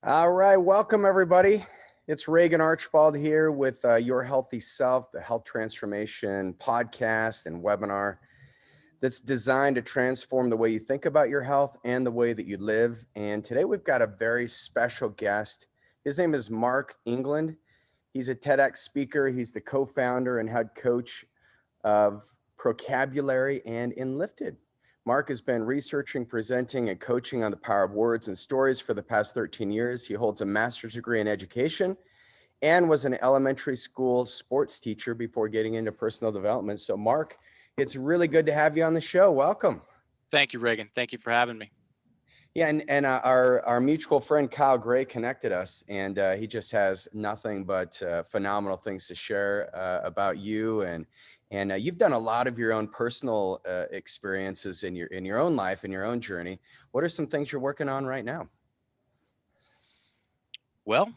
All right, welcome everybody. It's Regan Archibald here with Your Healthy Self, the Health Transformation podcast and webinar that's designed to transform the way you think about your health and the way that you live. And today we've got a very special guest. His name is Mark England. He's a TEDx speaker. He's the co-founder and head coach of Procabulary and Enlifted. Mark has been researching, presenting, and coaching on the power of words and stories for the past 13 years. He holds a master's degree in education and was an elementary school sports teacher before getting into personal development. So Mark, it's really good to have you on the show. Welcome. Thank you, Regan. Thank you for having me. Yeah, and our mutual friend Kyle Gray connected us, and he just has nothing but phenomenal things to share about you, and you've done a lot of your own personal experiences in your own life, in your own journey. What are some things you're working on right now? Well,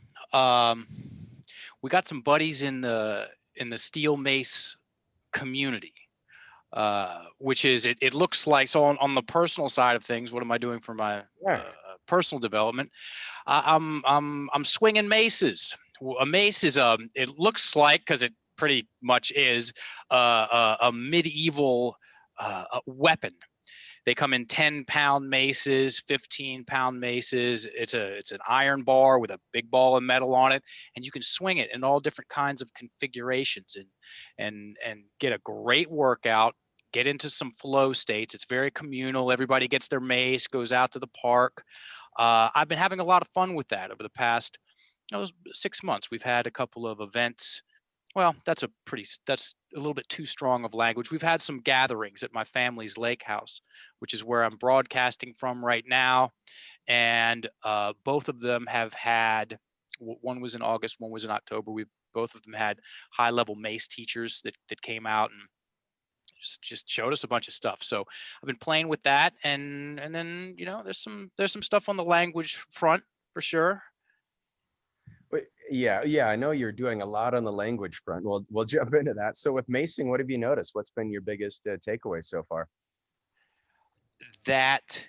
we got some buddies in the steel mace community, which is it looks like, so on the personal side of things. What am I doing for my personal development? I'm swinging maces. A mace is it looks like, because it pretty much is a medieval weapon. They come in 10-pound maces, 15-pound maces. It's an iron bar with a big ball of metal on it, and you can swing it in all different kinds of configurations and get a great workout, get into some flow states. It's very communal. Everybody gets their mace, goes out to the park. I've been having a lot of fun with that over the past 6 months. We've had a couple of events. Well, that's a little bit too strong of language. We've had some gatherings at my family's lake house, which is where I'm broadcasting from right now. And both of them have had, one was in August, one was in October. Both of them had high-level mace teachers that came out and just showed us a bunch of stuff. So I've been playing with that, and then there's some stuff on the language front for sure. Yeah, I know you're doing a lot on the language front. We'll jump into that. So with macing, what have you noticed? What's been your biggest takeaway so far? That,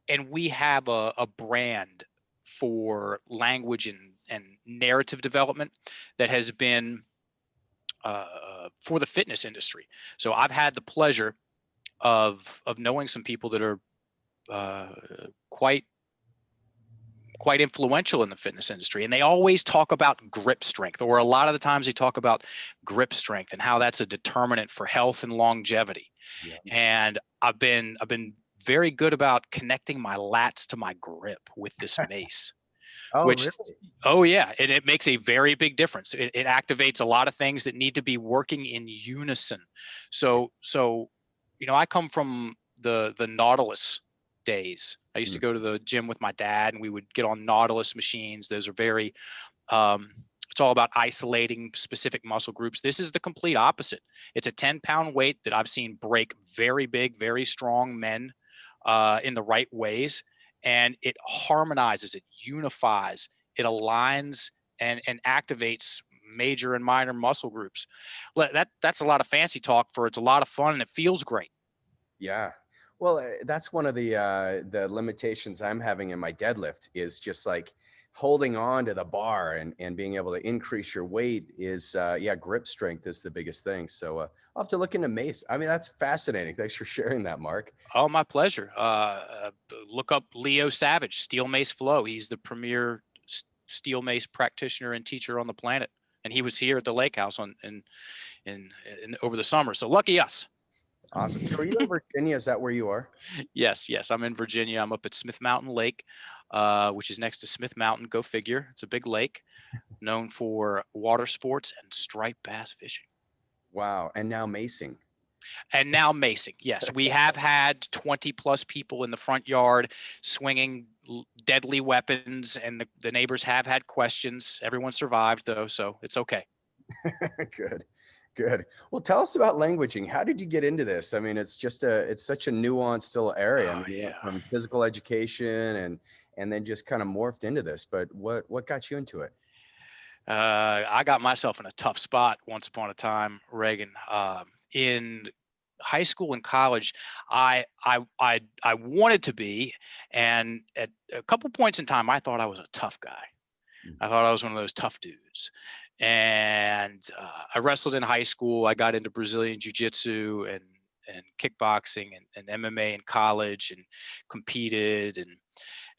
and we have a brand for language and narrative development that has been for the fitness industry. So I've had the pleasure of knowing some people that are quite influential in the fitness industry, and they always talk about grip strength, or a lot of the times they talk about grip strength and how that's a determinant for health and longevity. Yeah. And I've been very good about connecting my lats to my grip with this mace. Oh, which, really? Oh yeah, and it makes a very big difference. It activates a lot of things that need to be working in unison. So I come from the Nautilus days. I used to go to the gym with my dad, and we would get on Nautilus machines. Those are very, it's all about isolating specific muscle groups. This is the complete opposite. It's a 10-pound weight that I've seen break very big, very strong men in the right ways. And it harmonizes, it unifies, it aligns and activates major and minor muscle groups. That's a lot of fancy talk for it's a lot of fun and it feels great. Yeah. Well, that's one of the limitations I'm having in my deadlift is just like holding on to the bar and being able to increase your weight is, grip strength is the biggest thing. So I'll have to look into mace. I mean, that's fascinating. Thanks for sharing that, Mark. Oh, my pleasure. Look up Leo Savage, Steel Mace Flow. He's the premier steel mace practitioner and teacher on the planet. And he was here at the lake house in over the summer. So lucky us. Awesome. So are you in Virginia? Is that where you are? Yes. I'm in Virginia. I'm up at Smith Mountain Lake, which is next to Smith Mountain. Go figure. It's a big lake known for water sports and striped bass fishing. Wow. And now macing. Yes. We have had 20 plus people in the front yard swinging deadly weapons, and the neighbors have had questions. Everyone survived though, so it's okay. Good. Well, tell us about languaging. How did you get into this? I mean, it's such a nuanced still area. I mean, you went from physical education and then just kind of morphed into this, but what got you into it? I got myself in a tough spot once upon a time, Reagan. In high school and college, I wanted to be, and at a couple points in time, I thought I was a tough guy. I thought I was one of those tough dudes. And I wrestled in high school. I got into Brazilian jiu-jitsu and kickboxing and MMA in college, and competed.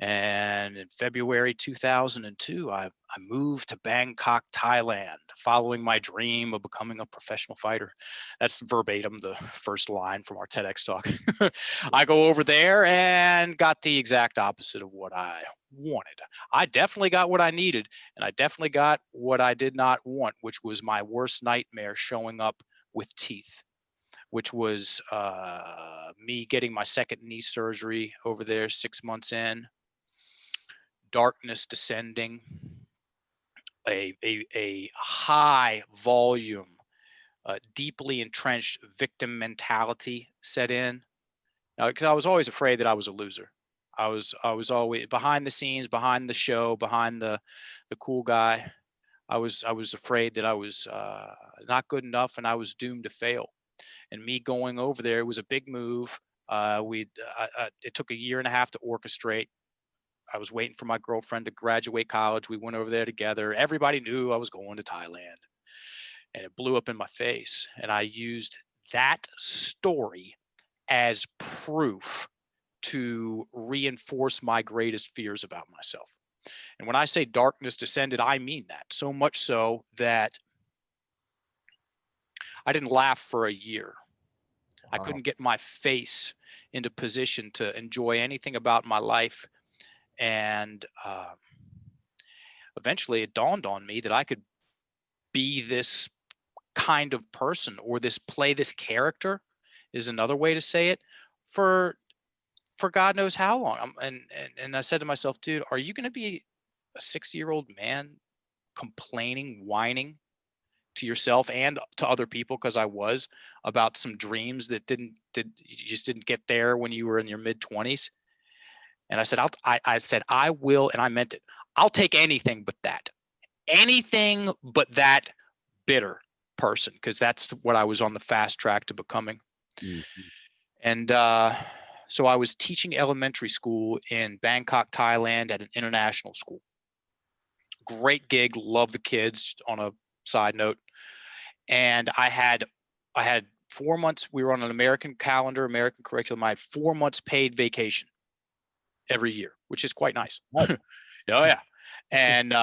And in February 2002, I moved to Bangkok, Thailand, following my dream of becoming a professional fighter. That's verbatim the first line from our TEDx talk. I go over there and got the exact opposite of what I wanted. I definitely got what I needed, and I definitely got what I did not want, which was my worst nightmare showing up with teeth, which was me getting my second knee surgery over there 6 months in, darkness descending, a high volume, deeply entrenched victim mentality set in. Because I was always afraid that I was a loser. I was always behind the scenes, behind the show, behind the cool guy. I was afraid that I was not good enough, and I was doomed to fail. And me going over there, it was a big move. It took a year and a half to orchestrate. I was waiting for my girlfriend to graduate college. We went over there together. Everybody knew I was going to Thailand, and it blew up in my face. And I used that story as proof to reinforce my greatest fears about myself. And when I say darkness descended, I mean that. So much so that I didn't laugh for a year. I Wow. couldn't get my face into position to enjoy anything about my life. And eventually it dawned on me that I could be this kind of person, or play this character is another way to say it, for God knows how long. And I said to myself, dude, are you going to be a 60-year-old man complaining, whining to yourself and to other people, because I was, about some dreams that you just didn't get there when you were in your mid-20s? And I said, I said, I will, and I meant it. I'll take anything but that. Anything but that bitter person, because that's what I was on the fast track to becoming. Mhm. And so I was teaching elementary school in Bangkok, Thailand, at an international school. Great gig, love the kids, on a side note. And I had 4 months. We were on an American calendar, American curriculum. I had 4 months paid vacation every year, which is quite nice. Nice. Oh yeah. And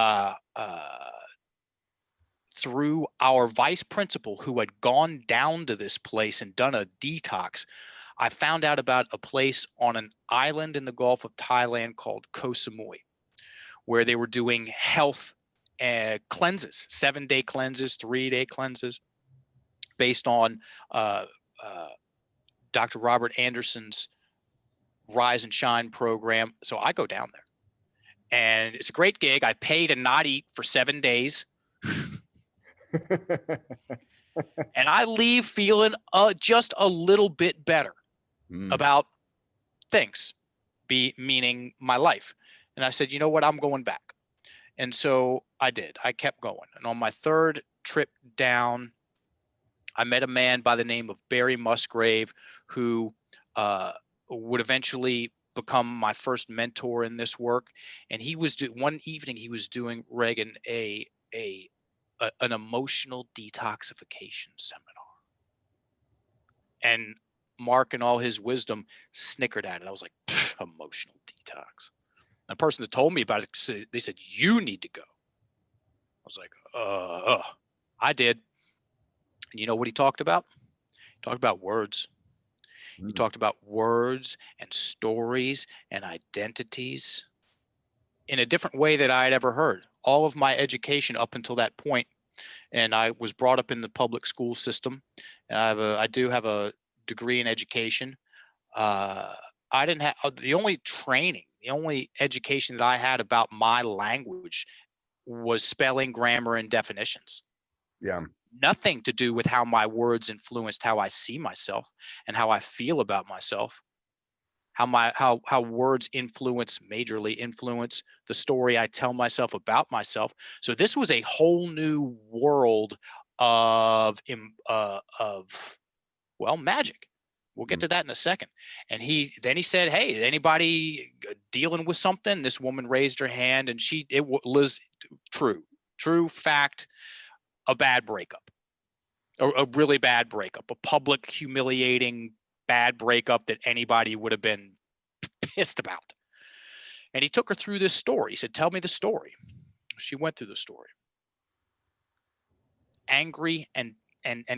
through our vice principal, who had gone down to this place and done a detox, I found out about a place on an island in the Gulf of Thailand called Koh Samui, where they were doing health cleanses, 7-day cleanses, 3-day cleanses, based on Dr. Robert Anderson's Rise and Shine program. So I go down there, and it's a great gig. I pay to not eat for 7 days. And I leave feeling just a little bit better about things, meaning my life. And I said, you know what, I'm going back. And so I did. I kept going. And on my third trip down, I met a man by the name of Barry Musgrave, who would eventually become my first mentor in this work. And he was one evening he was doing, Reagan, an emotional detoxification seminar. And Mark, in all his wisdom, snickered at it. I was like, emotional detox. And the person that told me about it, they said, you need to go. I was like, I did. And you know what he talked about? He talked about words. He talked about words and stories and identities in a different way that I had ever heard. All of my education up until that point, and I was brought up in the public school system. And I do have a degree in education. I didn't have the only training, the only education that I had about my language was spelling, grammar, and definitions. Yeah. Nothing to do with how my words influenced how I see myself and how I feel about myself. How words majorly influence the story I tell myself about myself. So this was a whole new world of Well, magic. We'll get to that in a second. And he said, hey, anybody dealing with something? This woman raised her hand, and it was true fact, a bad breakup, a really bad breakup, a public, humiliating, bad breakup that anybody would have been pissed about. And he took her through this story. He said, tell me the story. She went through the story. Angry and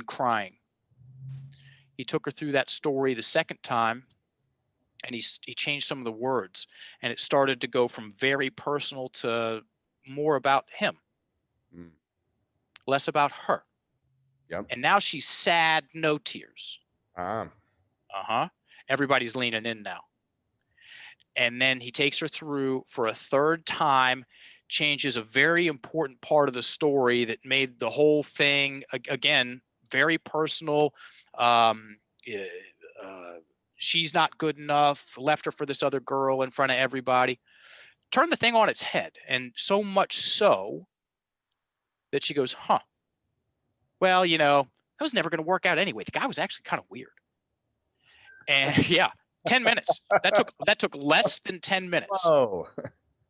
crying. He took her through that story the second time, and he changed some of the words, and it started to go from very personal to more about him, less about her. Yep. And now she's sad, no tears. Ah. Everybody's leaning in now. And then he takes her through for a third time, changes a very important part of the story that made the whole thing, again, very personal. She's not good enough, left her for this other girl in front of everybody. Turned the thing on its head, and so much so that she goes, well, that was never going to work out anyway. The guy was actually kind of weird. And yeah, 10 minutes. That took less than 10 minutes. Oh,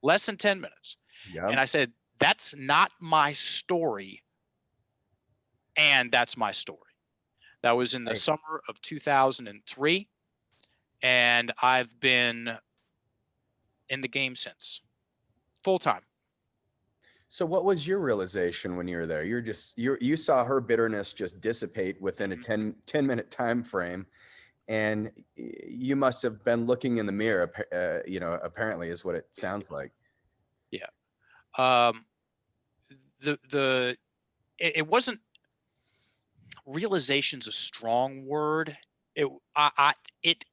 less than 10 minutes. Yep. And I said, that's not my story. And that's my story. That was in the summer of 2003. And I've been in the game since, full time. So what was your realization when you were there? You saw her bitterness just dissipate within a 10-minute time frame. And you must have been looking in the mirror, apparently is what it sounds like. Yeah. It wasn't, realization's a strong word.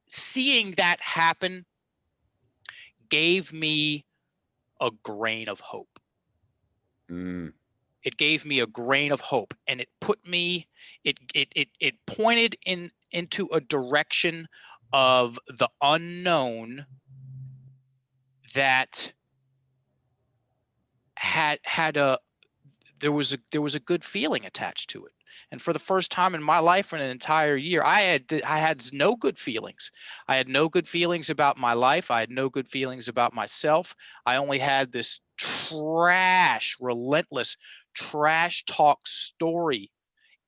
Seeing that happen gave me a grain of hope. It gave me a grain of hope, and it put me, it pointed into a direction of the unknown that there was a good feeling attached to it. And for the first time in my life, in an entire year, I had no good feelings. I had no good feelings about my life. I had no good feelings about myself. I only had this relentless trash talk story,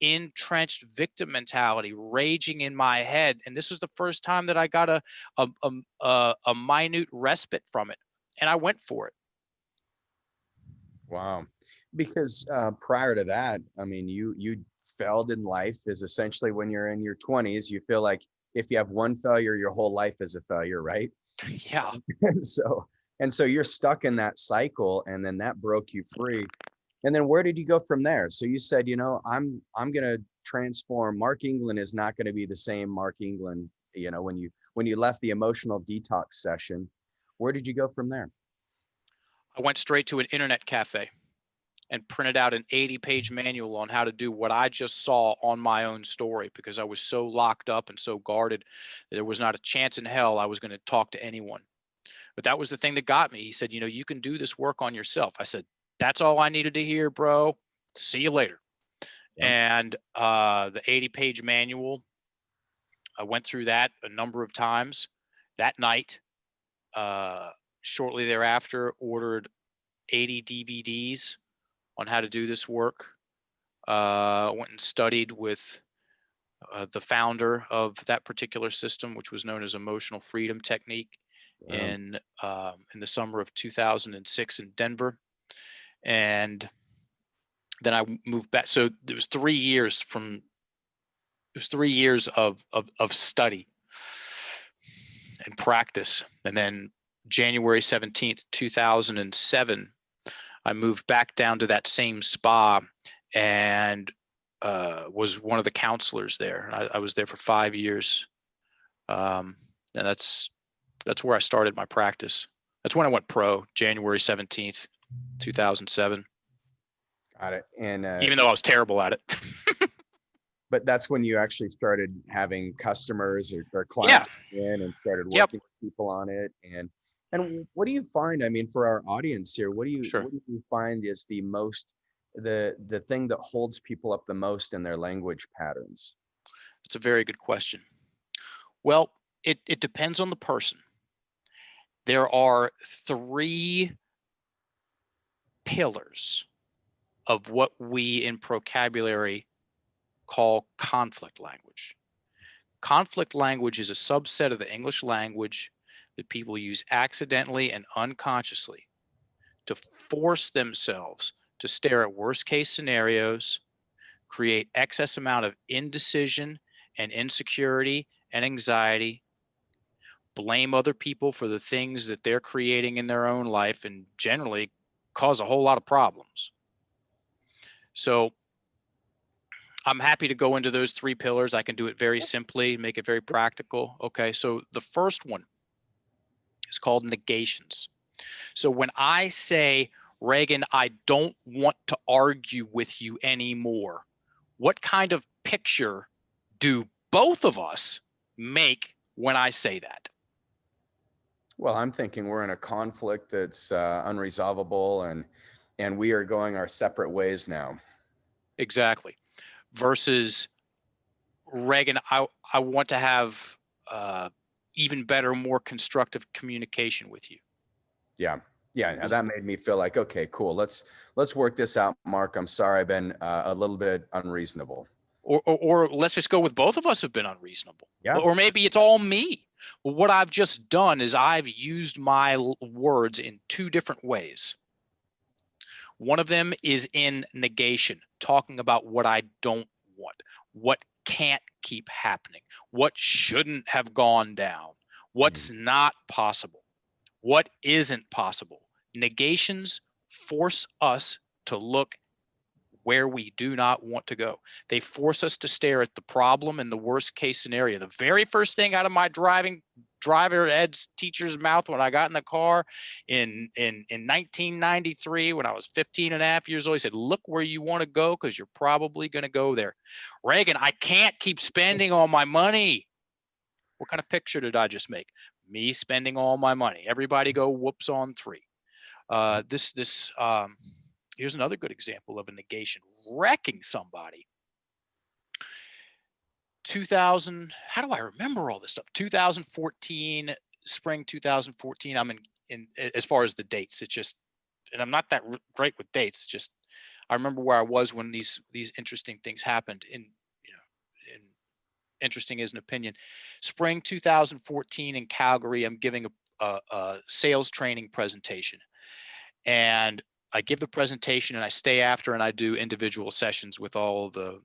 entrenched victim mentality raging in my head. And this was the first time that I got a minute respite from it. And I went for it. Wow. Because prior to that, I mean, you failed in life is essentially when you're in your 20s, you feel like if you have one failure, your whole life is a failure, right? Yeah. And so you're stuck in that cycle, and then that broke you free. And then where did you go from there? So you said, I'm going to transform. Mark England is not going to be the same Mark England, when you left the emotional detox session. Where did you go from there? I went straight to an internet cafe and printed out an 80-page manual on how to do what I just saw on my own story, because I was so locked up and so guarded that there was not a chance in hell I was going to talk to anyone. But that was the thing that got me. He said, you can do this work on yourself. I said, that's all I needed to hear, bro. See you later. Yep. And the 80-page manual, I went through that a number of times. That night, shortly thereafter, ordered 80 DVDs on how to do this work. Went and studied with the founder of that particular system, which was known as emotional freedom technique, in the summer of 2006 in Denver. And then I moved back. So it was 3 years of study and practice. And then January 17th, 2007, I moved back down to that same spa and was one of the counselors there. I was there for 5 years. And that's where I started my practice. That's when I went pro, January 17th, 2007. Got it. And even though I was terrible at it. But that's when you actually started having customers or clients in and started working with people on it. And what do you find? I mean, for our audience here, what do you find is the thing that holds people up the most in their language patterns? That's a very good question. Well, it depends on the person. There are 3 pillars of what we in vocabulary call conflict language. Conflict language is a subset of the English language that people use accidentally and unconsciously to force themselves to stare at worst case scenarios, create excess amount of indecision and insecurity and anxiety, blame other people for the things that they're creating in their own life, and generally cause a whole lot of problems. So I'm happy to go into those 3 pillars. I can do it very simply, make it very practical. Okay, so the first one is called negations. So when I say, Regan, I don't want to argue with you anymore, what kind of picture do both of us make when I say that? Well, I'm thinking we're in a conflict that's unresolvable, and we are going our separate ways now. Exactly. Versus, Regan, I want to have even better, more constructive communication with you. Yeah. Yeah. Now that made me feel like, okay, cool. Let's work this out, Mark. I'm sorry I've been a little bit unreasonable. Or let's just go with both of us have been unreasonable. Yeah. Or maybe it's all me. Well, what I've just done is I've used my words in 2 different ways. One of them is in negation, talking about what I don't want, what can't keep happening, what shouldn't have gone down, what's not possible, what isn't possible. Negations force us to look where we do not want to go. They force us to stare at the problem in the worst case scenario. The very first thing out of my driver ed's teacher's mouth when I got in the car in 1993, when I was 15 and a half years old, he said, look where you want to go because you're probably going to go there. Regan, I can't keep spending all my money. What kind of picture did I just make? Me spending all my money. Everybody go whoops on 3. Here's another good example of a negation wrecking somebody. 2000, how do I remember all this stuff? 2014, spring 2014. I'm in as far as the dates. It's just, and I'm not that great with dates. Just I remember where I was when these interesting things happened. In interesting is an opinion. Spring 2014 in Calgary, I'm giving a sales training presentation, and I give the presentation and I stay after and I do individual sessions with all the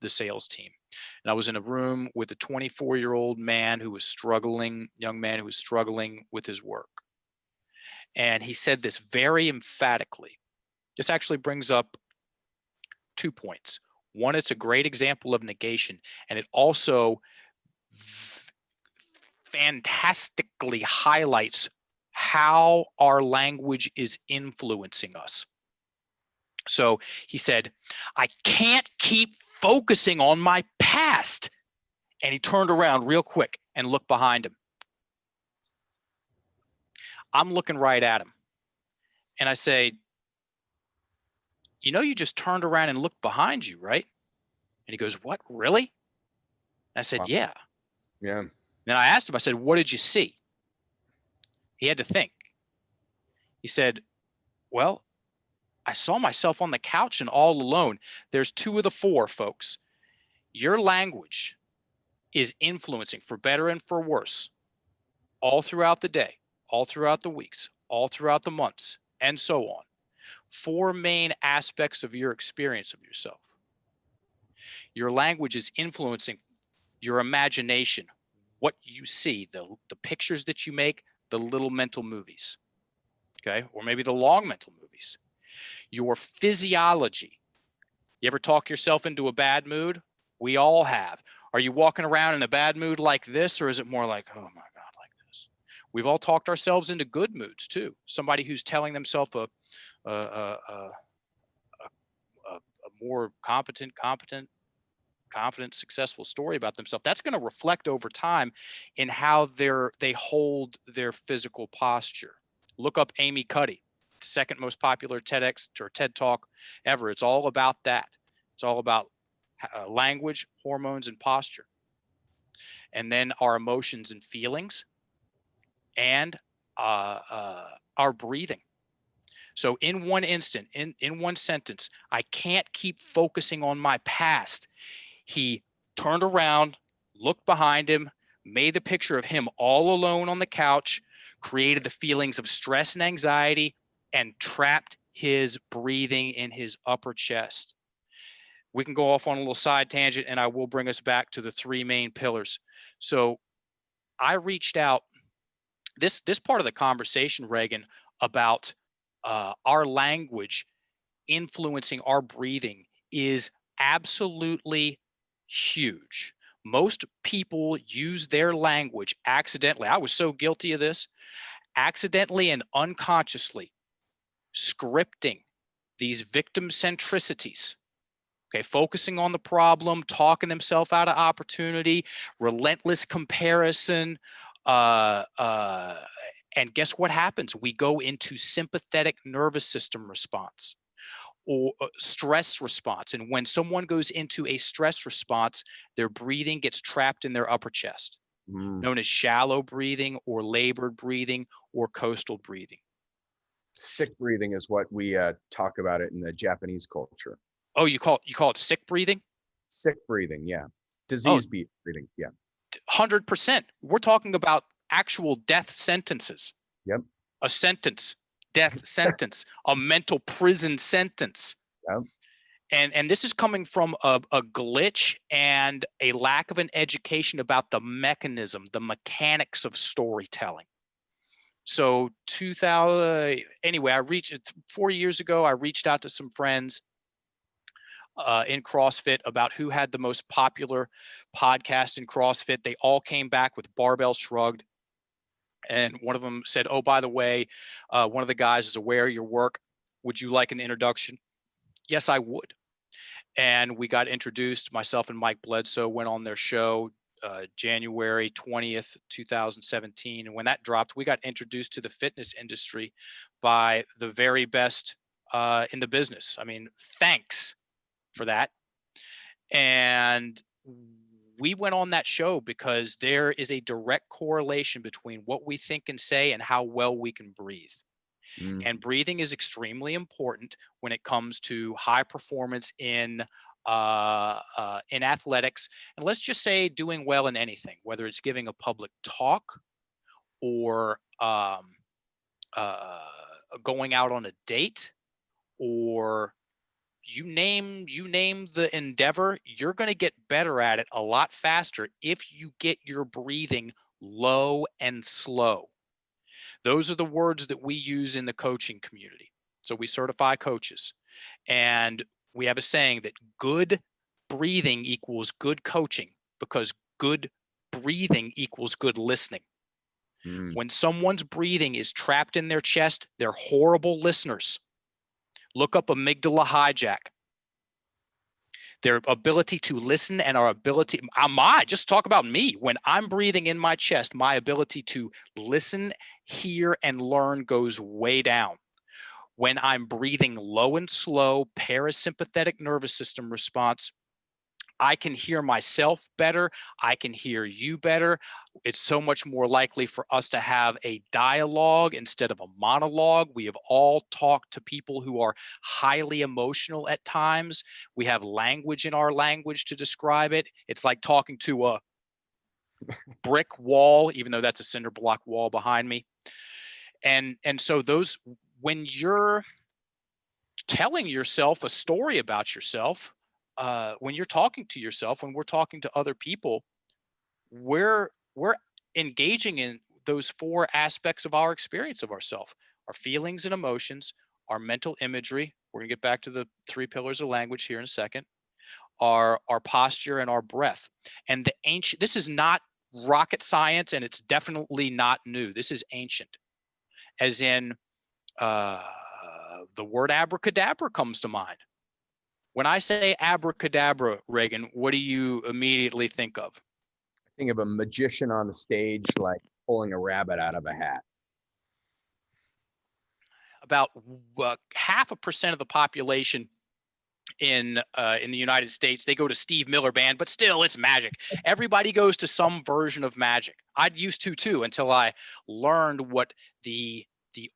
sales team. And I was in a room with a 24-year-old man who was struggling, young man who was struggling with his work. And he said this very emphatically. This actually brings up 2 points. One, it's a great example of negation, and it also fantastically highlights how our language is influencing us. So he said, I can't keep focusing on my past. And he turned around real quick and looked behind him. I'm looking right at him. And I say, you know, you just turned around and looked behind you, right? And he goes, what, really? And I said, Wow. yeah. Yeah. Then I asked him, I said, what did you see? He had to think. He said, well, I saw myself on the couch and all alone. There's 2 of the 4, folks. Your language is influencing, for better and for worse, all throughout the day, all throughout the weeks, all throughout the months, and so on. 4 main aspects of your experience of yourself. Your language is influencing your imagination, what you see, the pictures that you make, the little mental movies, okay? Or maybe the long mental movies. Your physiology. You ever talk yourself into a bad mood? We all have. Are you walking around in a bad mood like this, or is it more like, oh my God, like this? We've all talked ourselves into good moods too. Somebody who's telling themselves a more confident, successful story about themselves, that's going to reflect over time in how they hold their physical posture. Look up Amy Cuddy, the second most popular TEDx or TED Talk ever. It's all about that. It's all about language, hormones, and posture. And then our emotions and feelings, and our breathing. So in one instant, in one sentence, I can't keep focusing on my past. He turned around, looked behind him, made the picture of him all alone on the couch, created the feelings of stress and anxiety, and trapped his breathing in his upper chest. We can go off on a little side tangent, and I will bring us back to the three main pillars. So I reached out this part of the conversation, Reagan, about our language influencing our breathing is absolutely huge. Most people use their language accidentally. I was so guilty of this, accidentally and unconsciously scripting these victim centricities. Okay, focusing on the problem, talking themselves out of opportunity, relentless comparison, uh, uh, and guess what happens? We go into sympathetic nervous system response or stress response. And when someone goes into a stress response, their breathing gets trapped in their upper chest, known as shallow breathing or labored breathing or coastal breathing. Sick breathing is what we talk about it in the Japanese culture. Oh, you call it sick breathing? Sick breathing, yeah. Disease breathing, yeah. 100%. We're talking about actual death sentences. Yep. A sentence, death sentence, a mental prison sentence. Yep. And this is coming from a glitch and a lack of an education about the mechanism, the mechanics of storytelling. So 2000, anyway, 4 years ago, I reached out to some friends in CrossFit about who had the most popular podcast in CrossFit. They all came back with Barbell Shrugged. And one of them said, oh, by the way, one of the guys is aware of your work. Would you like an introduction? Yes, I would. And we got introduced. Myself and Mike Bledsoe went on their show January 20th, 2017. And when that dropped, we got introduced to the fitness industry by the very best in the business. I mean, thanks for that. And we went on that show because there is a direct correlation between what we think and say and how well we can breathe. And breathing is extremely important when it comes to high performance in athletics. And let's just say doing well in anything, whether it's giving a public talk or going out on a date, or you name the endeavor, you're going to get better at it a lot faster if you get your breathing low and slow. Those are the words that we use in the coaching community. So we certify coaches, and we have a saying that good breathing equals good coaching, because good breathing equals good listening. When someone's breathing is trapped in their chest, they're horrible listeners. Look up amygdala hijack. Their ability to listen and our ability, just talk about me. When I'm breathing in my chest, my ability to listen, hear, and learn goes way down. When I'm breathing low and slow, parasympathetic nervous system response, I can hear myself better. I can hear you better. It's so much more likely for us to have a dialogue instead of a monologue. We have all talked to people who are highly emotional at times. We have language in our language to describe it. It's like talking to a brick wall, even though that's a cinder block wall behind me. And so when you're telling yourself a story about yourself, when you're talking to yourself, when we're talking to other people, we're engaging in those four aspects of our experience of ourselves: our feelings and emotions, our mental imagery. We're gonna get back to the three pillars of language here in a second. Our posture and our breath. And this is not rocket science, and it's definitely not new. This is ancient, as in the word abracadabra comes to mind. When I say abracadabra, Reagan, what do you immediately think of? I think of a magician on the stage, like pulling a rabbit out of a hat. About 0.5% of the population in the United States. They go to Steve Miller Band, but still it's magic. Everybody goes to some version of magic. I used to too, until I learned what the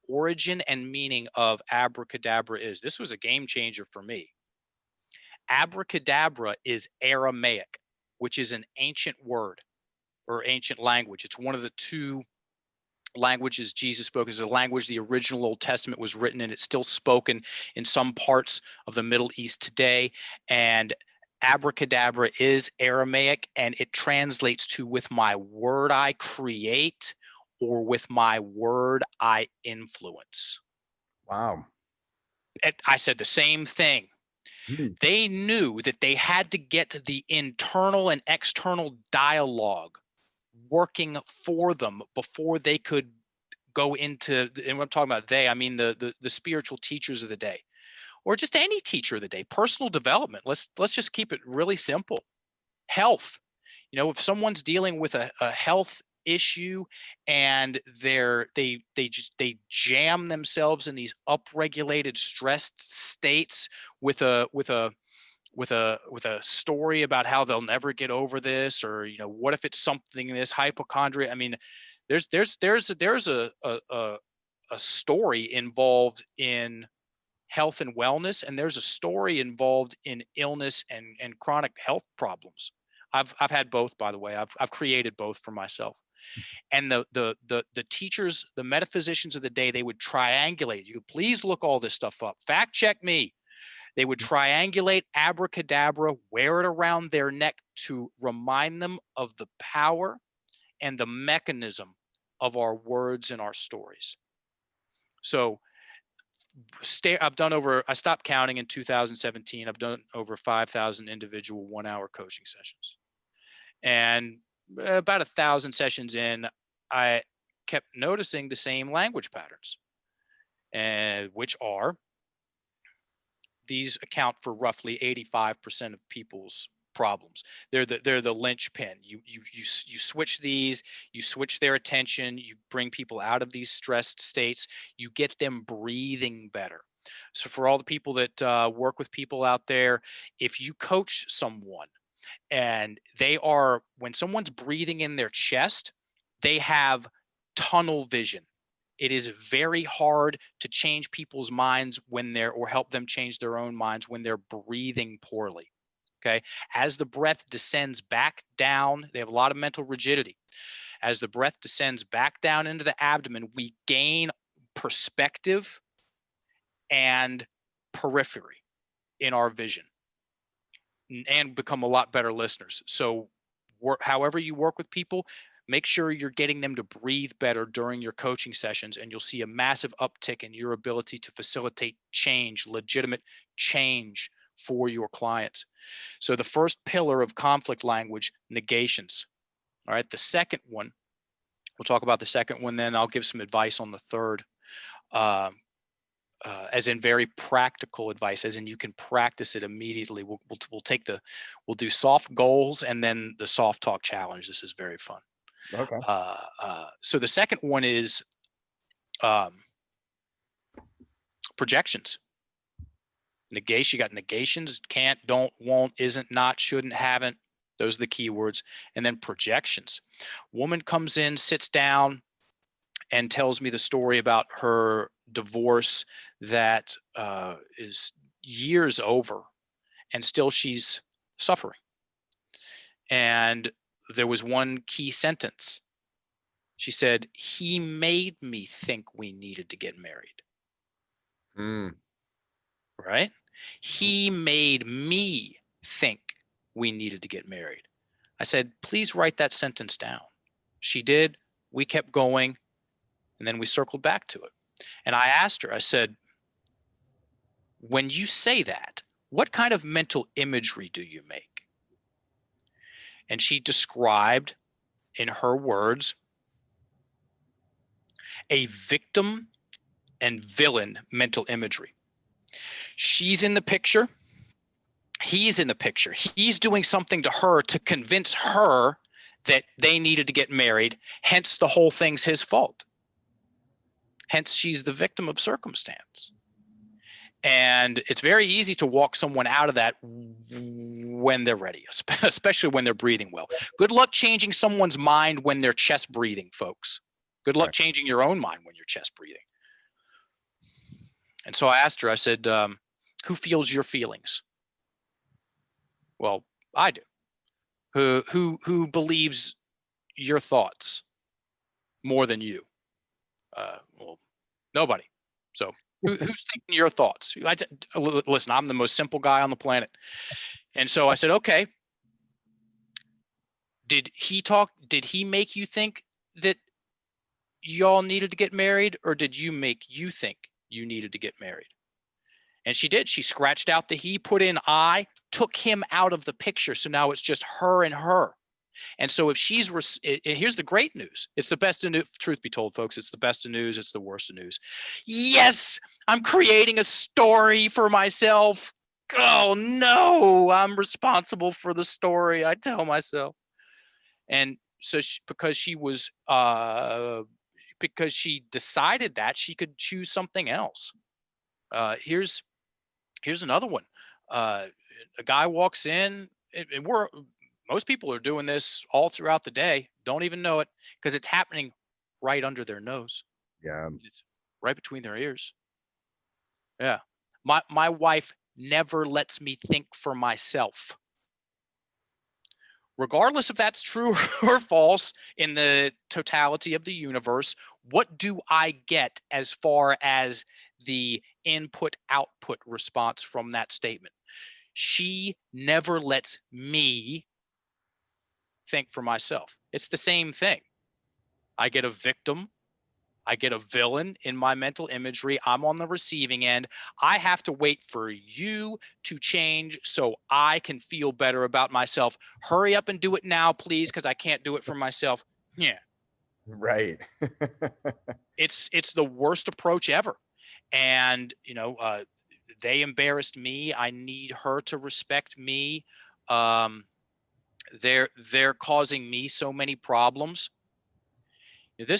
origin and meaning of abracadabra is. This was a game changer for me. Abracadabra is Aramaic, which is an ancient word or ancient language. It's one of the two languages Jesus spoke. Is a language the original Old Testament was written in. It's still spoken in some parts of the Middle East today. And abracadabra is Aramaic, and it translates to with my word I create, or with my word I influence. Wow. And I said the same thing. Hmm. They knew that they had to get the internal and external dialogue working for them before they could go into, and when I'm talking about they, I mean the spiritual teachers of the day, or just any teacher of the day. Personal development. Let's just keep it really simple. Health. You know, if someone's dealing with a health issue and they jam themselves in these upregulated, stressed states with a story about how they'll never get over this, or what if it's something, this hypochondria. I mean, there's a story involved in health and wellness, and there's a story involved in illness and chronic health problems. I've had both, by the way. I've created both for myself. And the teachers, the metaphysicians of the day, they would triangulate. You please look all this stuff up. Fact check me. They would triangulate abracadabra, wear it around their neck to remind them of the power and the mechanism of our words and our stories. So I stopped counting in 2017. I've done over 5,000 individual 1-hour coaching sessions. And about 1,000 sessions in, I kept noticing the same language patterns, and which are, these account for roughly 85% of people's problems. They're the linchpin. You switch these, you switch their attention, you bring people out of these stressed states, you get them breathing better. So for all the people that work with people out there, if you coach someone and when someone's breathing in their chest, they have tunnel vision. It is very hard to change people's minds or help them change their own minds when they're breathing poorly. Okay. As the breath descends back down, they have a lot of mental rigidity. As the breath descends back down into the abdomen, we gain perspective and periphery in our vision and become a lot better listeners. So however you work with people, make sure you're getting them to breathe better during your coaching sessions, and you'll see a massive uptick in your ability to facilitate change, legitimate change for your clients. So the first pillar of conflict language, negations. All right. The second one, we'll talk about the second one, then I'll give some advice on the third. As in very practical advice, as in you can practice it immediately. We'll do soft goals and then the soft talk challenge. This is very fun. Okay. So the second one is projections. Negation. You got negations: can't, don't, won't, isn't, not, shouldn't, haven't. Those are the key words. And then projections. Woman comes in, sits down, and tells me the story about her divorce that is years over, and still she's suffering. And there was one key sentence. She said, "He made me think we needed to get married." Right? He made me think we needed to get married. I said, "Please write that sentence down." She did. We kept going. And then we circled back to it. And I asked her, I said, "When you say that, what kind of mental imagery do you make?" And she described, in her words, a victim and villain mental imagery. She's in the picture. He's in the picture. He's doing something to her to convince her that they needed to get married. Hence, the whole thing's his fault. Hence, she's the victim of circumstance. And it's very easy to walk someone out of that when they're ready, especially when they're breathing well. Good luck changing someone's mind when they're chest breathing, folks. Good luck changing your own mind when you're chest breathing. And so I asked her, I said, who feels your feelings? Well, I do. Who believes your thoughts more than you? Well, nobody. So who's thinking your thoughts? Listen, I'm the most simple guy on the planet. And so I said, okay, did he make you think that y'all needed to get married, or did you make you think you needed to get married? And she did. She scratched out the he, put in I, took him out of the picture. So now it's just her and her. And so if she's, here's the great news. It's the best of news. Truth be told, folks, it's the best of news. It's the worst of news. Yes, I'm creating a story for myself. Oh no, I'm responsible for the story, I tell myself. And so because she decided that, she could choose something else. Here's another one. A guy walks in, and most people are doing this all throughout the day, don't even know it, because it's happening right under their nose. Yeah. It's right between their ears. Yeah. My wife never lets me think for myself. Regardless if that's true or false in the totality of the universe, what do I get as far as the input-output response from that statement? She never lets me think for myself. It's the same thing. I get a victim. I get a villain in my mental imagery. I'm on the receiving end. I have to wait for you to change so I can feel better about myself. Hurry up and do it now, please, because I can't do it for myself. Yeah. Right. It's the worst approach ever. And, they embarrassed me. I need her to respect me. They're causing me so many problems. And then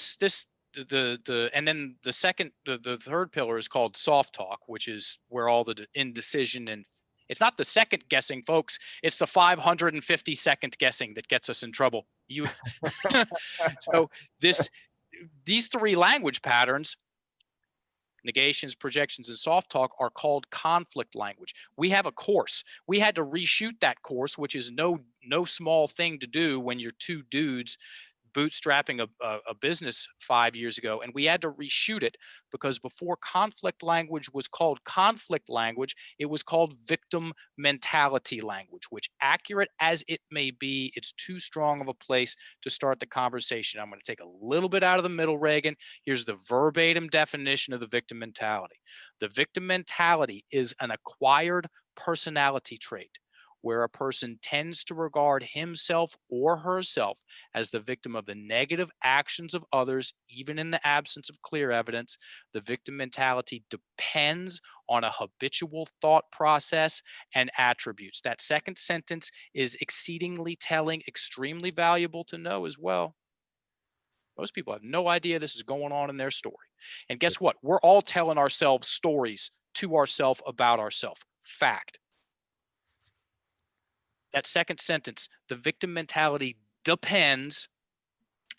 the third pillar is called soft talk, which is where all the indecision, and it's not the second guessing, folks. It's the 550-second guessing that gets us in trouble. So these three language patterns, negations, projections, and soft talk, are called conflict language. We have a course. We had to reshoot that course, which is no small thing to do when you're two dudes bootstrapping a business 5 years ago, and we had to reshoot it because before conflict language was called conflict language, it was called victim mentality language, which, accurate as it may be, it's too strong of a place to start the conversation. I'm going to take a little bit out of the middle, Reagan. Here's the verbatim definition of the victim mentality. The victim mentality is an acquired personality trait where a person tends to regard himself or herself as the victim of the negative actions of others, even in the absence of clear evidence. The victim mentality depends on a habitual thought process and attributes. That second sentence is exceedingly telling, extremely valuable to know as well. Most people have no idea this is going on in their story. And guess what? We're all telling ourselves stories to ourselves about ourselves. Fact. That second sentence, the victim mentality depends,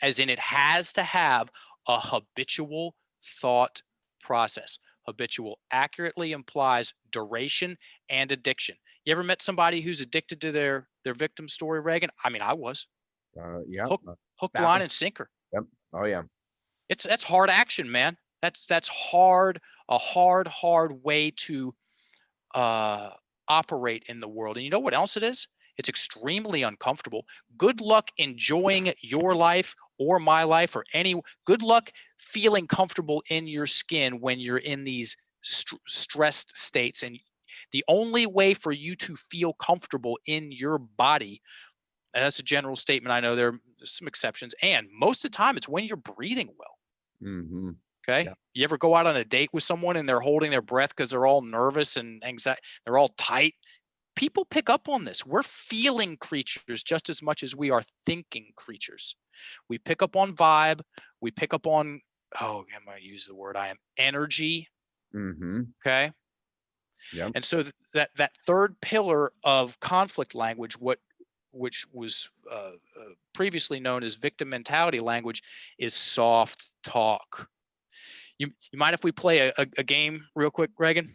as in it has to have a habitual thought process. Habitual accurately implies duration and addiction. You ever met somebody who's addicted to their victim story, Reagan? I mean, I was. Yeah. Hook, line, and sinker. Yep. Oh yeah. That's hard action, man. That's hard. A hard way to operate in the world. And you know what else it is? It's extremely uncomfortable. Good luck enjoying your life or my life or any. Good luck feeling comfortable in your skin when you're in these stressed states. And the only way for you to feel comfortable in your body, and that's a general statement, I know there are some exceptions, and most of the time it's when you're breathing well. Mm-hmm. Okay. Yeah. You ever go out on a date with someone and they're holding their breath because they're all nervous and anxiety, they're all tight? People pick up on this. We're feeling creatures just as much as we are thinking creatures. We pick up on vibe. We pick up on, I'm going to use the word energy. Mm-hmm. Okay. Yep. And so that third pillar of conflict language, which was previously known as victim mentality language, is soft talk. You mind if we play a game real quick, Regan?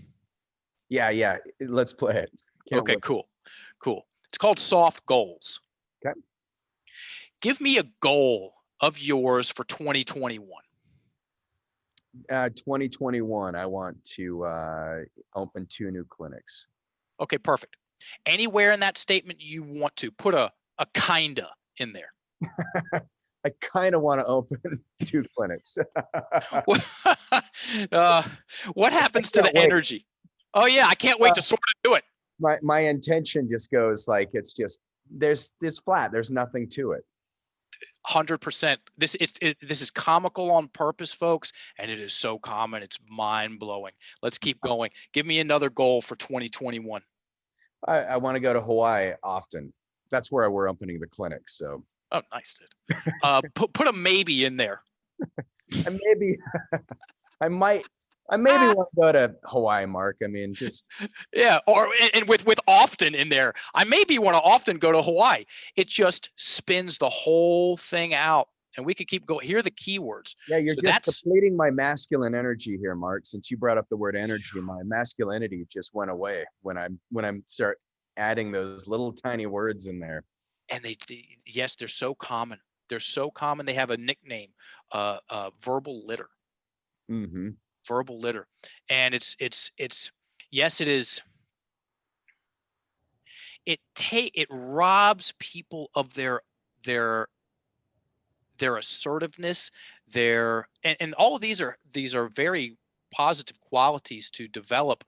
Yeah. Let's play it. Can't Okay, wait. cool. It's called soft goals. Okay. Give me a goal of yours for 2021. 2021, I want to open 2 new clinics. Okay, perfect. Anywhere in that statement you want to put a kinda in there. I kind of want to open 2 clinics. What happens to can't the wait. energy? Oh yeah, I can't wait to sort of do it. My intention just goes like, it's flat. There's nothing to it. 100%. This is comical on purpose, folks, and it is so common. It's mind blowing. Let's keep going. Give me another goal for 2021. I want to go to Hawaii often. That's where we're opening the clinic. So. Oh, nice, dude. Put a maybe in there. And maybe I maybe want to go to Hawaii, Mark. I mean, just yeah, and with often in there. I maybe want to often go to Hawaii. It just spins the whole thing out, and we could keep going. Here are the keywords. Yeah, you're just depleting my masculine energy here, Mark. Since you brought up the word energy, my masculinity just went away when I'm start adding those little tiny words in there. And yes, they're so common. They're so common. They have a nickname, verbal litter. Mm-hmm. Verbal litter. And it's yes, it is. It robs people of their assertiveness, and all of these are very positive qualities to develop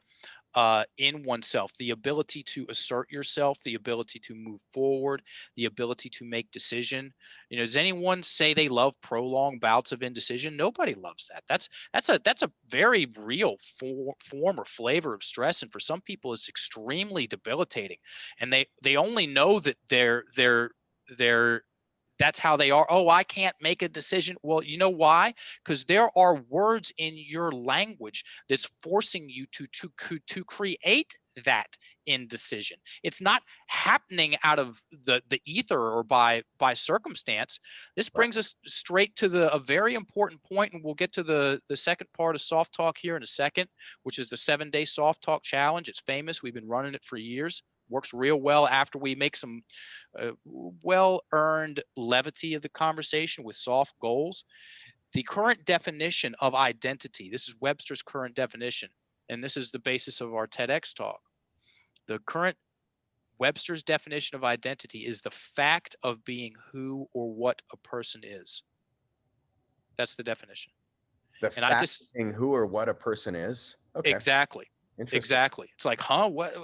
in oneself: the ability to assert yourself, the ability to move forward, the ability to make decision. Does anyone say they love prolonged bouts of indecision? Nobody loves that. That's a very real form or flavor of stress, and for some people, it's extremely debilitating. And they only know that they're that's how they are. Oh, I can't make a decision. Well, you know why? Because there are words in your language that's forcing you to create that indecision. It's not happening out of the ether or by circumstance. This brings us straight to a very important point, and we'll get to the second part of soft talk here in a second, which is the 7-day soft talk challenge. It's famous. We've been running it for years. Works real well after we make some well-earned levity of the conversation with soft goals. The current definition of identity, this is Webster's current definition, and this is the basis of our TEDx talk. The current Webster's definition of identity is the fact of being who or what a person is. That's the definition. The fact of being who or what a person is? Okay. Exactly. Exactly. It's like, huh? What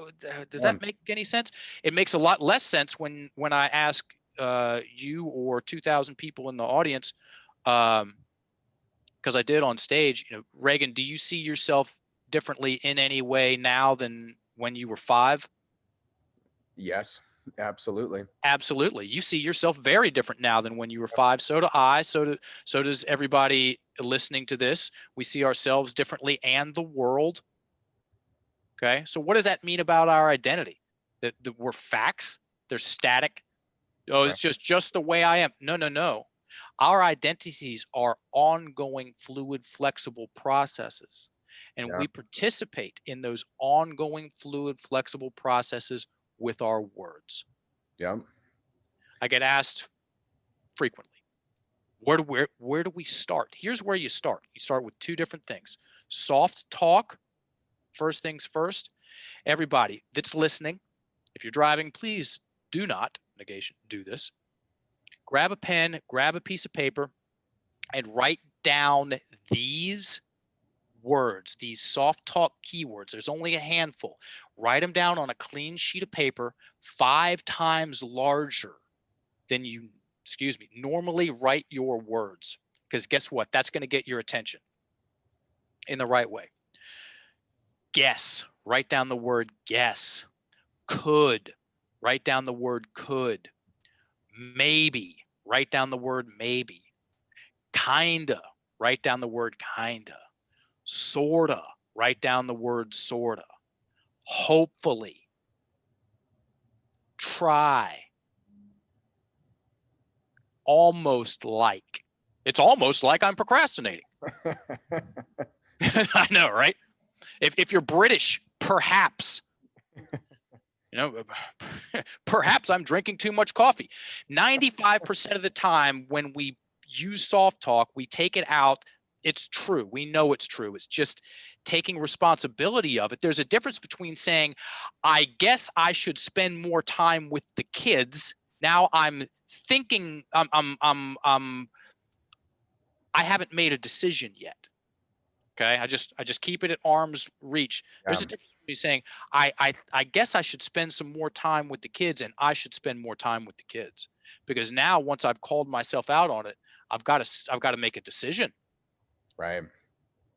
does that make any sense? It makes a lot less sense when I ask you or 2,000 people in the audience, because I did on stage. Regan, do you see yourself differently in any way now than when you were 5? Yes, absolutely. Absolutely. You see yourself very different now than when you were 5. So do I. So does everybody listening to this. We see ourselves differently and the world. Okay, so what does that mean about our identity? That we're facts, they're static. Oh, it's just the way I am. No. Our identities are ongoing, fluid, flexible processes. And we participate in those ongoing, fluid, flexible processes with our words. Yeah. I get asked frequently, where do we start? Here's where you start. You start with 2 different things. Soft talk. First things first, everybody that's listening, if you're driving, please do not, negation, do this. Grab a pen, grab a piece of paper, and write down these words, these soft talk keywords. There's only a handful. Write them down on a clean sheet of paper, 5 times larger than you, normally write your words. Because guess what? That's going to get your attention in the right way. Guess, write down the word guess. Could, write down the word could. Maybe, write down the word maybe. Kinda, write down the word kinda. Sorta, write down the word sorta. hopefully, try, it's almost like I'm procrastinating. I know, right? If you're British, perhaps, perhaps I'm drinking too much coffee. 95% of the time when we use soft talk, we take it out. It's true. We know it's true. It's just taking responsibility of it. There's a difference between saying, I guess I should spend more time with the kids. Now I'm thinking I haven't made a decision yet. Okay. I just keep it at arm's reach. There's a difference between saying, I guess I should spend some more time with the kids, and I should spend more time with the kids. Because now once I've called myself out on it, I've got to make a decision. Right.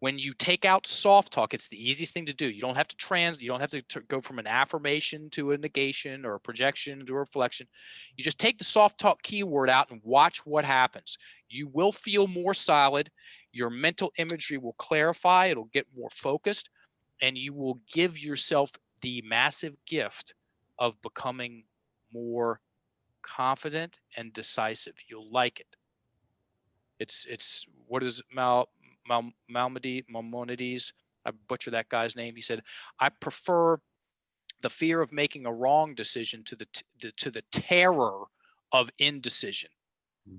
When you take out soft talk, it's the easiest thing to do. You don't have to go from an affirmation to a negation or a projection to a reflection. You just take the soft talk keyword out and watch what happens. You will feel more solid. Your mental imagery will clarify. It'll get more focused, and you will give yourself the massive gift of becoming more confident and decisive. You'll like it. It's what is Maimonides? I butcher that guy's name. He said, "I prefer the fear of making a wrong decision to the terror of indecision."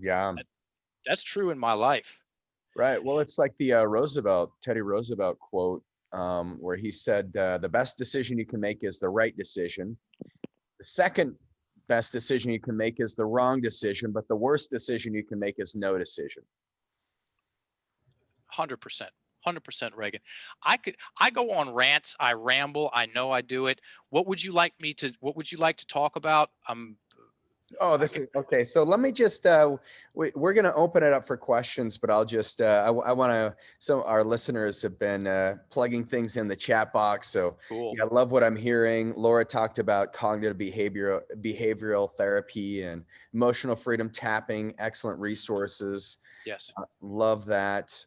Yeah. That's true in my life. Right. Well, it's like the Teddy Roosevelt quote, where he said, the best decision you can make is the right decision. The second best decision you can make is the wrong decision, but the worst decision you can make is no decision. 100%. 100%, Reagan. I go on rants. I ramble. I know I do it. What would you like to talk about? Oh, this is okay. So let me just, we're going to open it up for questions, but I'll just, I want to, so our listeners have been plugging things in the chat box. So Cool. yeah, I love what I'm hearing. Laura talked about cognitive behavioral therapy and emotional freedom tapping, excellent resources. Yes. Love that.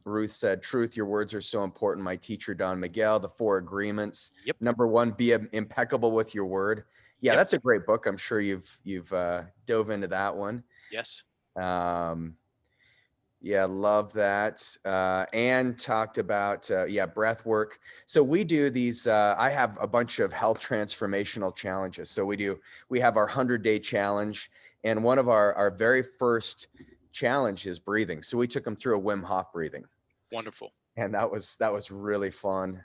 Ruth said, truth, your words are so important. My teacher, Don Miguel, the 4 agreements. Yep. Number 1, be impeccable with your word. Yeah, Yep. that's a great book. I'm sure you've dove into that one. Yes. Yeah, love that. Anne talked about, breath work. So we do these, I have a bunch of health transformational challenges. So we have our 100-day challenge, and one of our very first challenge is breathing. So we took them through a Wim Hof breathing. Wonderful. And that was really fun.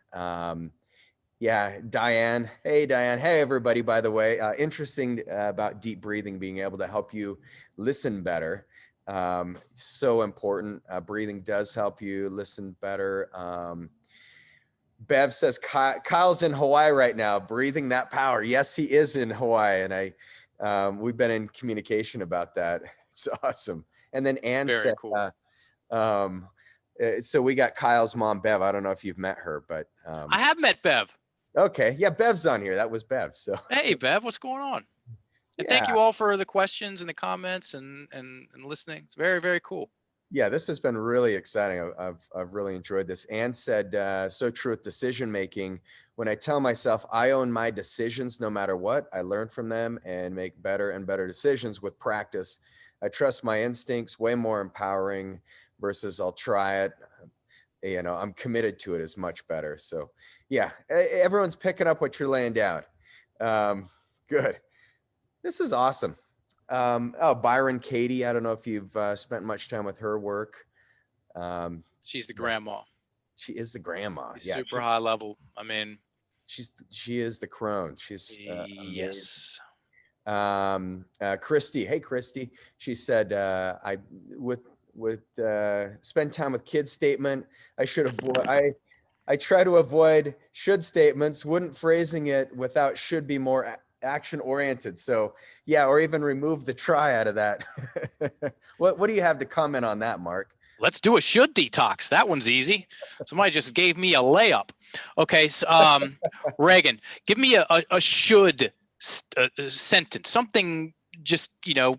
Yeah, Diane. Hey, Diane. Hey, everybody, by the way. Interesting about deep breathing being able to help you listen better. So important. Breathing does help you listen better. Bev says, Kyle's in Hawaii right now, breathing that power. Yes, he is in Hawaii. And we've been in communication about that. It's awesome. And then Anne said, cool. So we got Kyle's mom, Bev. I don't know if you've met her, but I have met Bev. Okay. Yeah, Bev's on here. That was Bev. So hey, Bev, what's going on? And thank you all for the questions and the comments and listening. It's very, very cool. Yeah, this has been really exciting. I've really enjoyed this. Anne said, so true with decision making. When I tell myself I own my decisions no matter what, I learn from them and make better and better decisions with practice. I trust my instincts, way more empowering versus I'll try it. I'm committed to it is much better. So yeah, everyone's picking up what you're laying down. Good. This is awesome. Byron Katie, I don't know if you've spent much time with her work. She's the grandma. She is the grandma. Yeah, super high level. I mean, she is the crone. She's yes. Christy. Hey, Christy. She said, spend time with kids statement. I try to avoid should statements, wouldn't phrasing it without should be more action oriented. So yeah, or even remove the try out of that. What do you have to comment on that, Mark? Let's do a should detox. That one's easy. Somebody just gave me a layup. Okay. So, Reagan, give me a should sentence, something just, you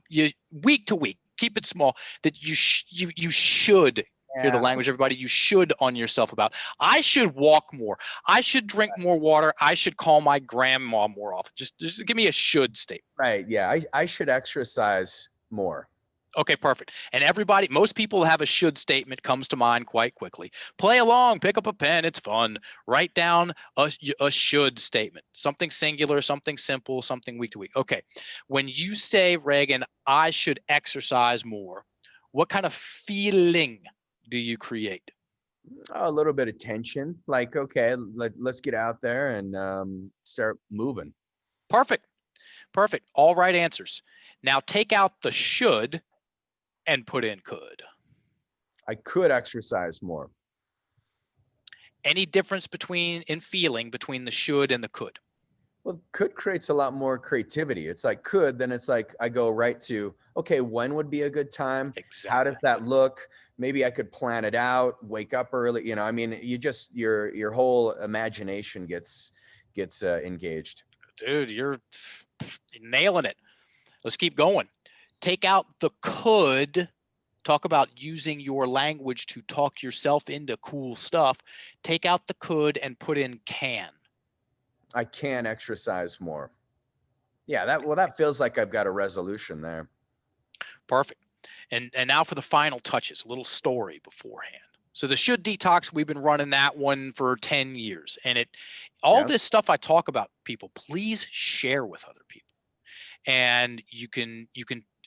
week to week, keep it small, that you should Hear the Yeah. language, everybody. You should on yourself about. I should walk more. I should drink more water. I should call my grandma more often. Just give me a should statement. Right. Yeah. I should exercise more. Okay, perfect. And everybody, most people have a should statement comes to mind quite quickly. Play along, pick up a pen, it's fun. Write down a should statement, something singular, something simple, something week to week. Okay, when you say, Regan, I should exercise more, what kind of feeling do you create? A little bit of tension. Like, okay, let's get out there and start moving. Perfect, perfect. All right answers. Now take out the should and put in could. I could exercise more. Any difference in feeling between the should and the could? Well, could creates a lot more creativity. It's like could, then it's like I go right to, okay, when would be a good time? Exactly. How does that look? Maybe I could plan it out, wake up early. I mean, you just your whole imagination gets engaged. Dude, you're nailing it. Let's keep going. Take out the could. Talk about using your language to talk yourself into cool stuff. Take out the could and put in can. I can exercise more. Yeah, that feels like I've got a resolution there. Perfect. And now for the final touches, a little story beforehand. So the should detox, we've been running that one for 10 years. And this stuff I talk about, people, please share with other people. And you can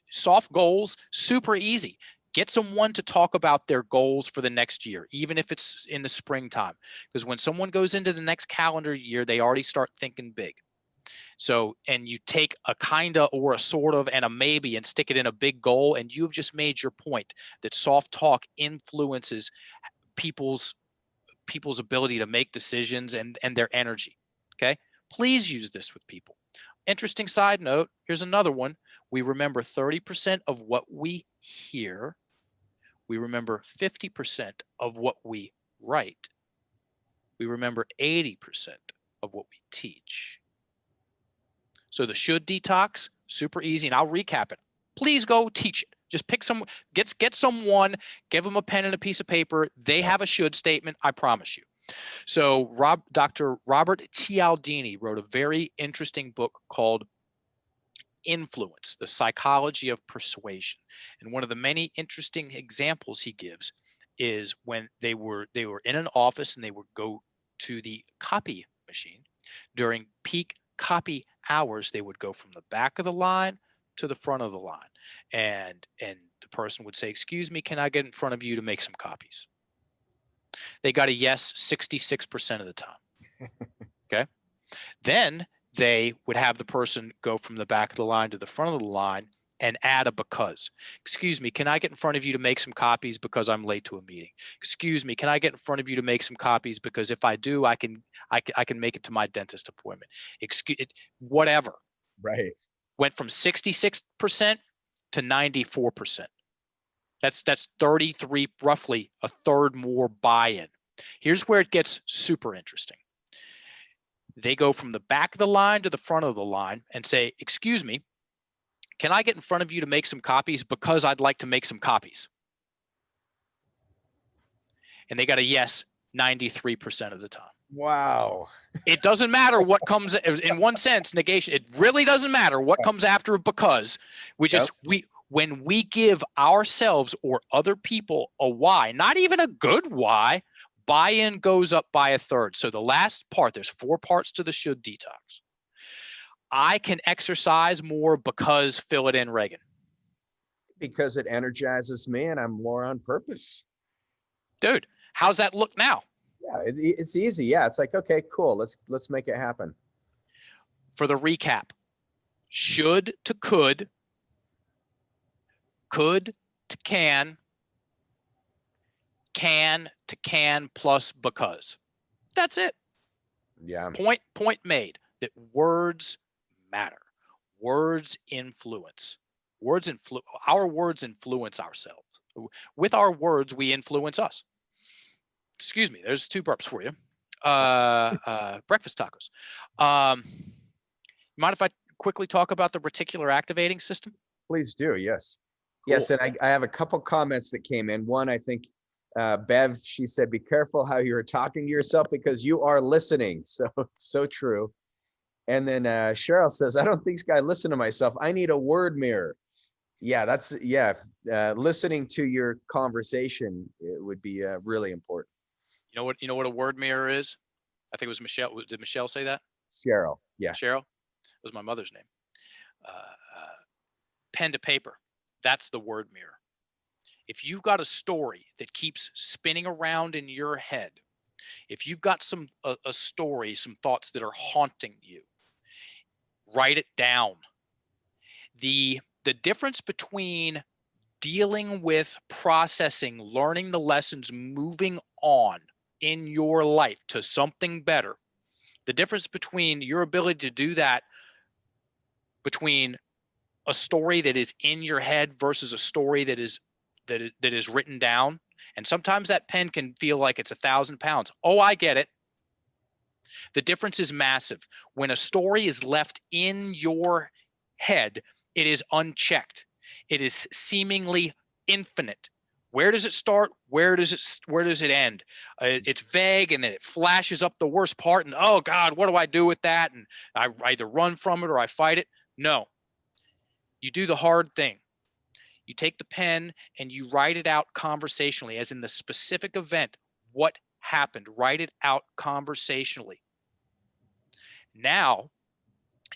soft goals, super easy. Get someone to talk about their goals for the next year, even if it's in the springtime. Because when someone goes into the next calendar year, they already start thinking big. So, and you take a kinda or a sort of and a maybe and stick it in a big goal, and you've just made your point that soft talk influences people's ability to make decisions and their energy. Okay. Please use this with people. Interesting side note. Here's another one. We remember 30% of what we hear. We remember 50% of what we write. We remember 80% of what we teach. So the should detox, super easy. And I'll recap it. Please go teach it. Just pick some, get someone, give them a pen and a piece of paper. They have a should statement. I promise you. So Dr. Robert Cialdini wrote a very interesting book called Influence, the Psychology of Persuasion. And one of the many interesting examples he gives is when they were in an office and they would go to the copy machine during peak copy hours. They would go from the back of the line to the front of the line, and the person would say, "Excuse me, can I get in front of you to make some copies?" They got a yes 66% of the time. Okay. Then they would have the person go from the back of the line to the front of the line and add a because. "Excuse me, can I get in front of you to make some copies because I'm late to a meeting? Excuse me, can I get in front of you to make some copies because if I do, I can make it to my dentist appointment." Whatever. Right. Went from 66% to 94%. That's 33, roughly a third more buy-in. Here's where it gets super interesting. They go from the back of the line to the front of the line and say, "Excuse me, can I get in front of you to make some copies because I'd like to make some copies?" And they got a yes 93% of the time. Wow. It doesn't matter what comes in one sense, negation. It really doesn't matter what comes after because when we give ourselves or other people a why, not even a good why, buy-in goes up by a third. So the last part, there's 4 parts to the should detox. I can exercise more because fill it in, Regan. Because it energizes me and I'm more on purpose. Dude, how's that look now? Yeah, it's easy. Yeah, it's like, okay, cool. Let's make it happen. For the recap, should to could to can to can plus because. That's it. Yeah. Point made that words matter. Words influence. Our words influence ourselves. With our words, we influence us. Excuse me, there's 2 burps for you. Breakfast tacos. Mind if I quickly talk about the reticular activating system? Please do. Yes. Cool. Yes. And I have a couple comments that came in. One, I think Bev, she said, be careful how you're talking to yourself because you are listening. So true. And then Cheryl says, I don't think I listen to myself. I need a word mirror. Yeah, listening to your conversation, it would be really important. You know what a word mirror is? I think it was Michelle. Did Michelle say that? Cheryl. Yeah. Cheryl? It was my mother's name. Pen to paper. That's the word mirror. If you've got a story that keeps spinning around in your head, if you've got a story, some thoughts that are haunting you, write it down. The difference between dealing with, processing, learning the lessons, moving on in your life to something better, the difference between your ability to do that between a story that is in your head versus a story that is written down. And sometimes that pen can feel like it's 1,000 pounds. Oh, I get it. The difference is massive. When a story is left in your head, it is unchecked. It is seemingly infinite. Where does it start? Where does it end? It's vague, and then it flashes up the worst part. And oh God, what do I do with that? And I either run from it or I fight it. No, you do the hard thing. You take the pen and you write it out conversationally, as in the specific event. What happened? Write it out conversationally. Now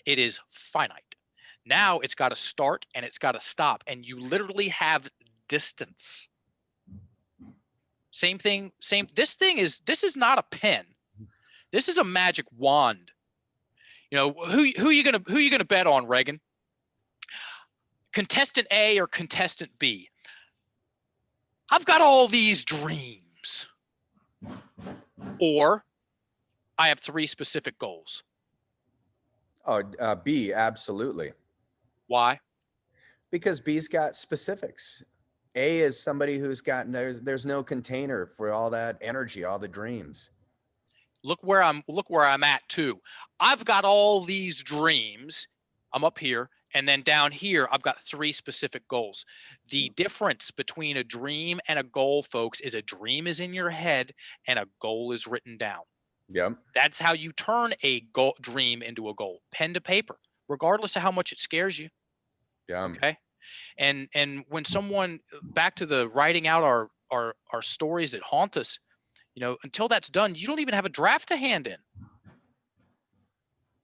it is finite. Now it's got to start and it's got to stop, and you literally have distance. Same thing. This is not a pen. This is a magic wand. You know, who you gonna bet on, Regan? Contestant A or contestant B? I've got all these dreams. Or I have 3 specific goals. Oh, B, absolutely. Why? Because B's got specifics. A is somebody who's got, there's no container for all that energy, all the dreams. Look where I'm at too. I've got all these dreams. I'm up here. And then down here, I've got 3 specific goals. The difference between a dream and a goal, folks, is a dream is in your head and a goal is written down. Yep. That's how you turn a dream into a goal. Pen to paper, regardless of how much it scares you. Yeah. Okay. And when someone, back to the writing out our stories that haunt us, you know, until that's done, you don't even have a draft to hand in.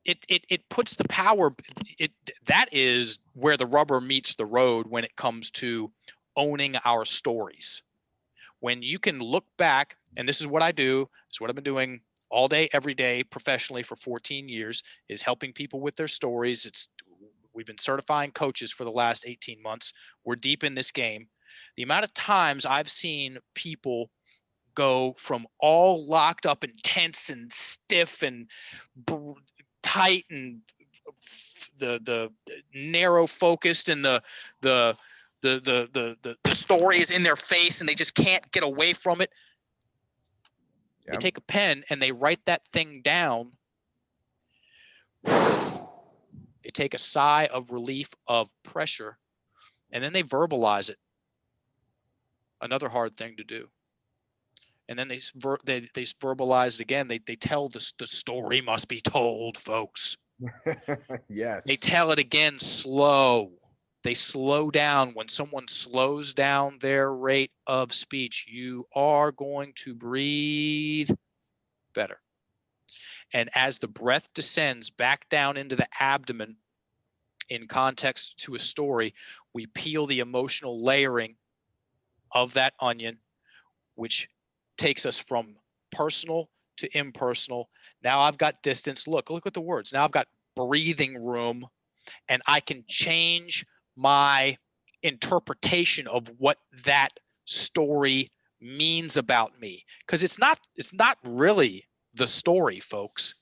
It puts the power, that is where the rubber meets the road when it comes to owning our stories. When you can look back, and this is what I do, it's what I've been doing all day, every day, professionally for 14 years, is helping people with their stories. We've been certifying coaches for the last 18 months. We're deep in this game. The amount of times I've seen people go from all locked up and tense and stiff and tight and the narrow focused, and the story is in their face and they just can't get away from it. Yep. They take a pen and they write that thing down. They take a sigh of relief, of pressure, and then they verbalize it. Another hard thing to do. And then they verbalize it again. They tell the story must be told, folks. Yes. They tell it again slow. They slow down. When someone slows down their rate of speech, you are going to breathe better. And as the breath descends back down into the abdomen in context to a story, we peel the emotional layering of that onion, which takes us from personal to impersonal. Now I've got distance. Look at the words. Now I've got breathing room, and I can change my interpretation of what that story means about me. Because it's not really the story, folks.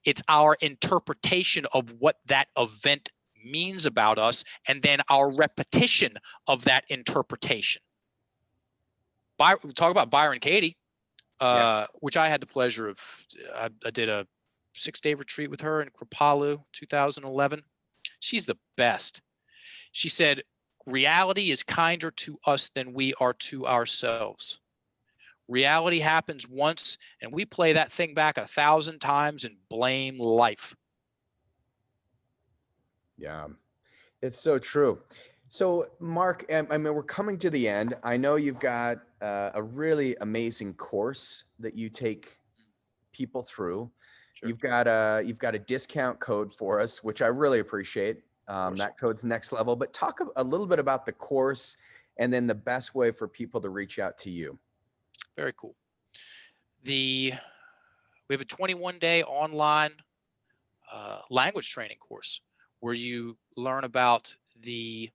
It's our interpretation of what that event means about us, and then our repetition of that interpretation. Talk about Byron Katie, which I had the pleasure of. I did a 6-day retreat with her in Kripalu, 2011. She's the best. She said, reality is kinder to us than we are to ourselves. Reality happens once, and we play that thing back 1,000 times and blame life. Yeah, it's so true. So, Mark, I mean, we're coming to the end. I know you've got a really amazing course that you take people through. Sure. You've got a discount code for us, which I really appreciate. That code's next level. But talk a little bit about the course and then the best way for people to reach out to you. Very cool. We have a 21-day online language training course where you learn about the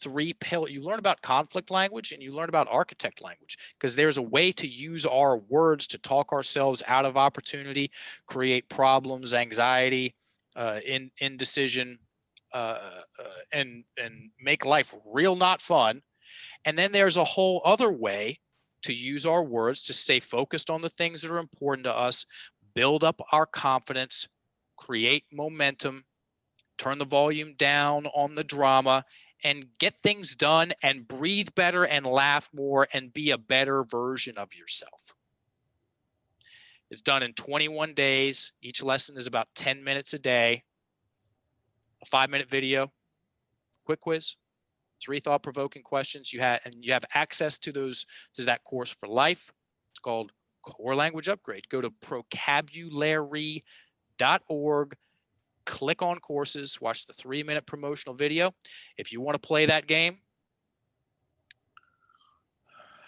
you learn about conflict language and you learn about architect language, because there's a way to use our words to talk ourselves out of opportunity, create problems, anxiety, indecision, and make life real not fun. And then there's a whole other way to use our words to stay focused on the things that are important to us, build up our confidence, create momentum, turn the volume down on the drama, and get things done and breathe better and laugh more and be a better version of yourself. It's done in 21 days. Each lesson is about 10 minutes a day, a 5-minute video, quick quiz, 3 thought-provoking questions. You have access to that course for life. It's called Core Language Upgrade. Go to procabulary.org. Click on courses, watch the 3-minute promotional video. If you want to play that game,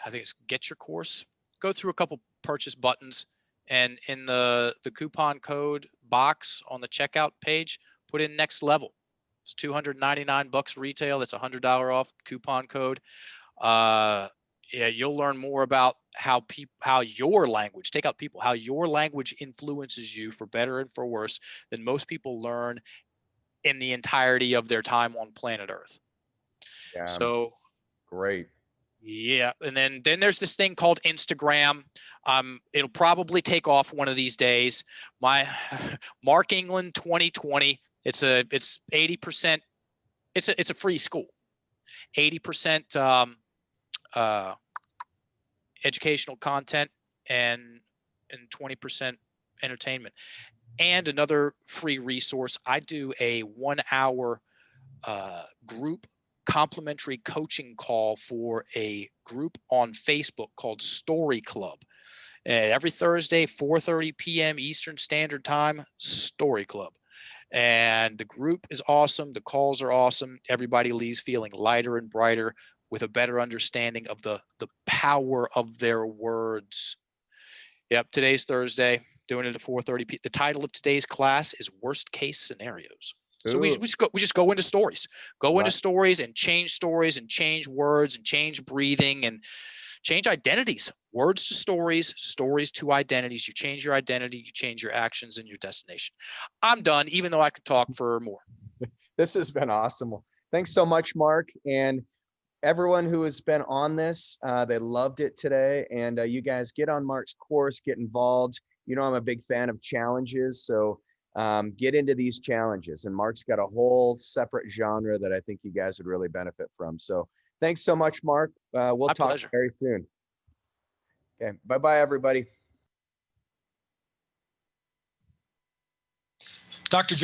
I think it's get your course, go through a couple purchase buttons, and in the coupon code box on the checkout page, put in next level. It's $299 retail. That's $100 off coupon code. Yeah, you'll learn more about how your language, take out people, how your language influences you for better and for worse than most people learn in the entirety of their time on planet Earth. Yeah. So great. Yeah, and then there's this thing called Instagram. It'll probably take off one of these days. My Mark England 2020. It's 80%. It's a free school. 80% educational content and 20% entertainment. And another free resource, I do a 1-hour group complimentary coaching call for a group on Facebook called Story Club. Every Thursday, 4:30 p.m. Eastern Standard Time, Story Club. And the group is awesome. The calls are awesome. Everybody leaves feeling lighter and brighter with a better understanding of the power of their words. Yep, today's Thursday, doing it at 4:30 p.m. The title of today's class is Worst Case Scenarios. So we just go into stories, into stories and change words and change breathing and change identities. Words to stories, stories to identities. You change your identity, you change your actions and your destination. I'm done, even though I could talk for more. This has been awesome. Thanks so much, Mark. And everyone who has been on this, they loved it today. And you guys get on Mark's course, get involved. You know, I'm a big fan of challenges. So get into these challenges. And Mark's got a whole separate genre that I think you guys would really benefit from. So thanks so much, Mark. We'll talk very soon. Okay. Bye-bye, everybody. Dr.